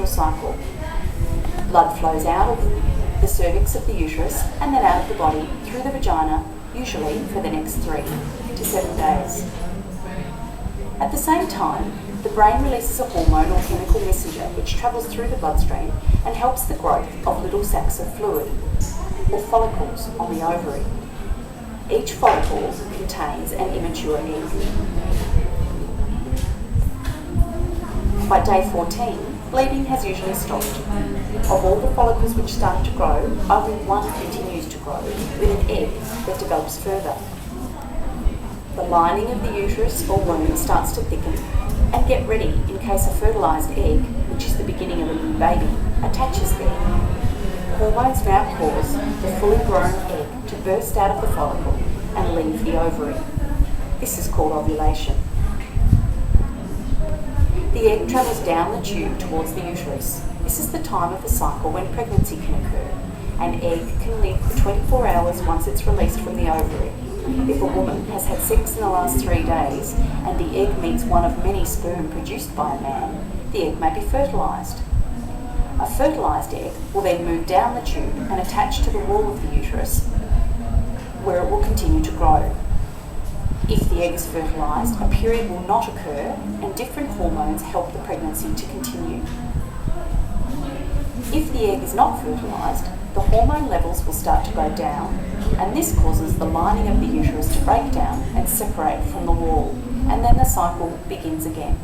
menstrual cycle. Blood flows out of the cervix of the uterus and then out of the body through the vagina, usually for the next 3 to 7 days. At the same time, the brain releases a hormone or chemical messenger which travels through the bloodstream and helps the growth of little sacs of fluid, or follicles, on the ovary. Each follicle contains an immature egg. By day 14, bleeding has usually stopped. Of all the follicles which start to grow, only one continues to grow, with an egg that develops further. The lining of the uterus or womb starts to thicken and get ready in case a fertilised egg, which is the beginning of a new baby, attaches there. Hormones now cause the fully grown egg to burst out of the follicle and leave the ovary. This is called ovulation. The egg travels down the tube towards the uterus. This is the time of the cycle when pregnancy can occur. An egg can live for 24 hours once it's released from the ovary. If a woman has had sex in the last 3 days and the egg meets one of many sperm produced by a man, the egg may be fertilised. A fertilised egg will then move down the tube and attach to the wall of the uterus, where it will continue to grow. If the egg is fertilised, a period will not occur and different hormones help the pregnancy to continue. If the egg is not fertilised, the hormone levels will start to go down, and this causes the lining of the uterus to break down and separate from the wall, and then the cycle begins again.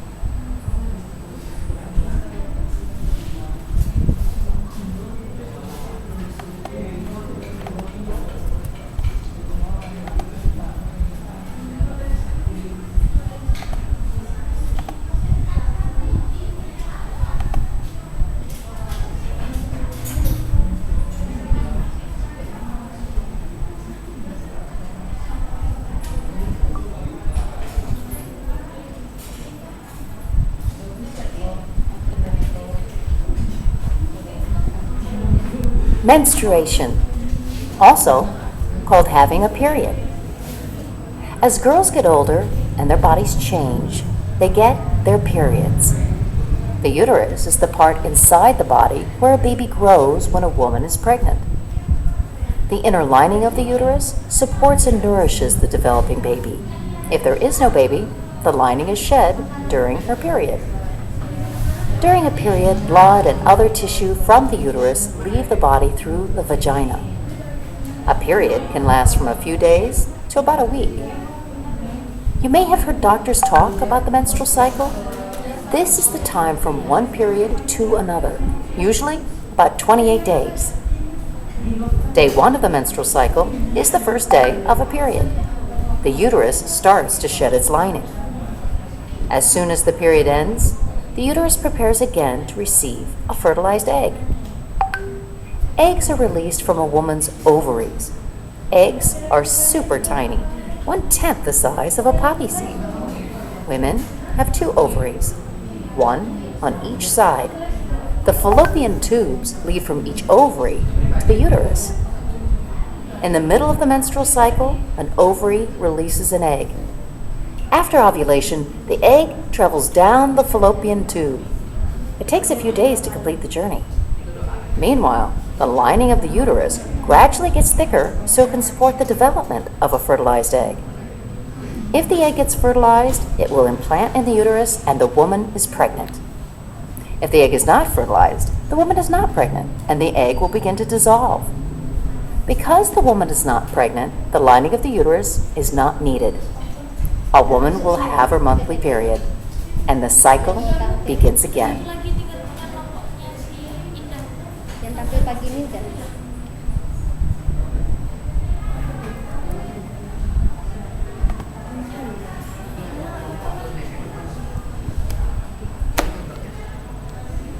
Menstruation, also called having a period. As girls get older and their bodies change, they get their periods. The uterus is the part inside the body where a baby grows when a woman is pregnant. The inner lining of the uterus supports and nourishes the developing baby. If there is no baby, the lining is shed during her period. During a period, blood and other tissue from the uterus leave the body through the vagina. A period can last from a few days to about a week. You may have heard doctors talk about the menstrual cycle. This is the time from one period to another, usually about 28 days. Day 1 of the menstrual cycle is the first day of a period. The uterus starts to shed its lining. As soon as the period ends, the uterus prepares again to receive a fertilized egg. Eggs are released from a woman's ovaries. Eggs are super tiny, 1/10 the size of a poppy seed. Women have 2 ovaries, 1 on each side. The fallopian tubes lead from each ovary to the uterus. In the middle of the menstrual cycle, an ovary releases an egg. After ovulation, the egg travels down the fallopian tube. It takes a few days to complete the journey. Meanwhile, the lining of the uterus gradually gets thicker so it can support the development of a fertilized egg. If the egg gets fertilized, it will implant in the uterus and the woman is pregnant. If the egg is not fertilized, the woman is not pregnant and the egg will begin to dissolve. Because the woman is not pregnant, the lining of the uterus is not needed. A woman will have her monthly period, and the cycle begins again. Yang tampil pagi ini udah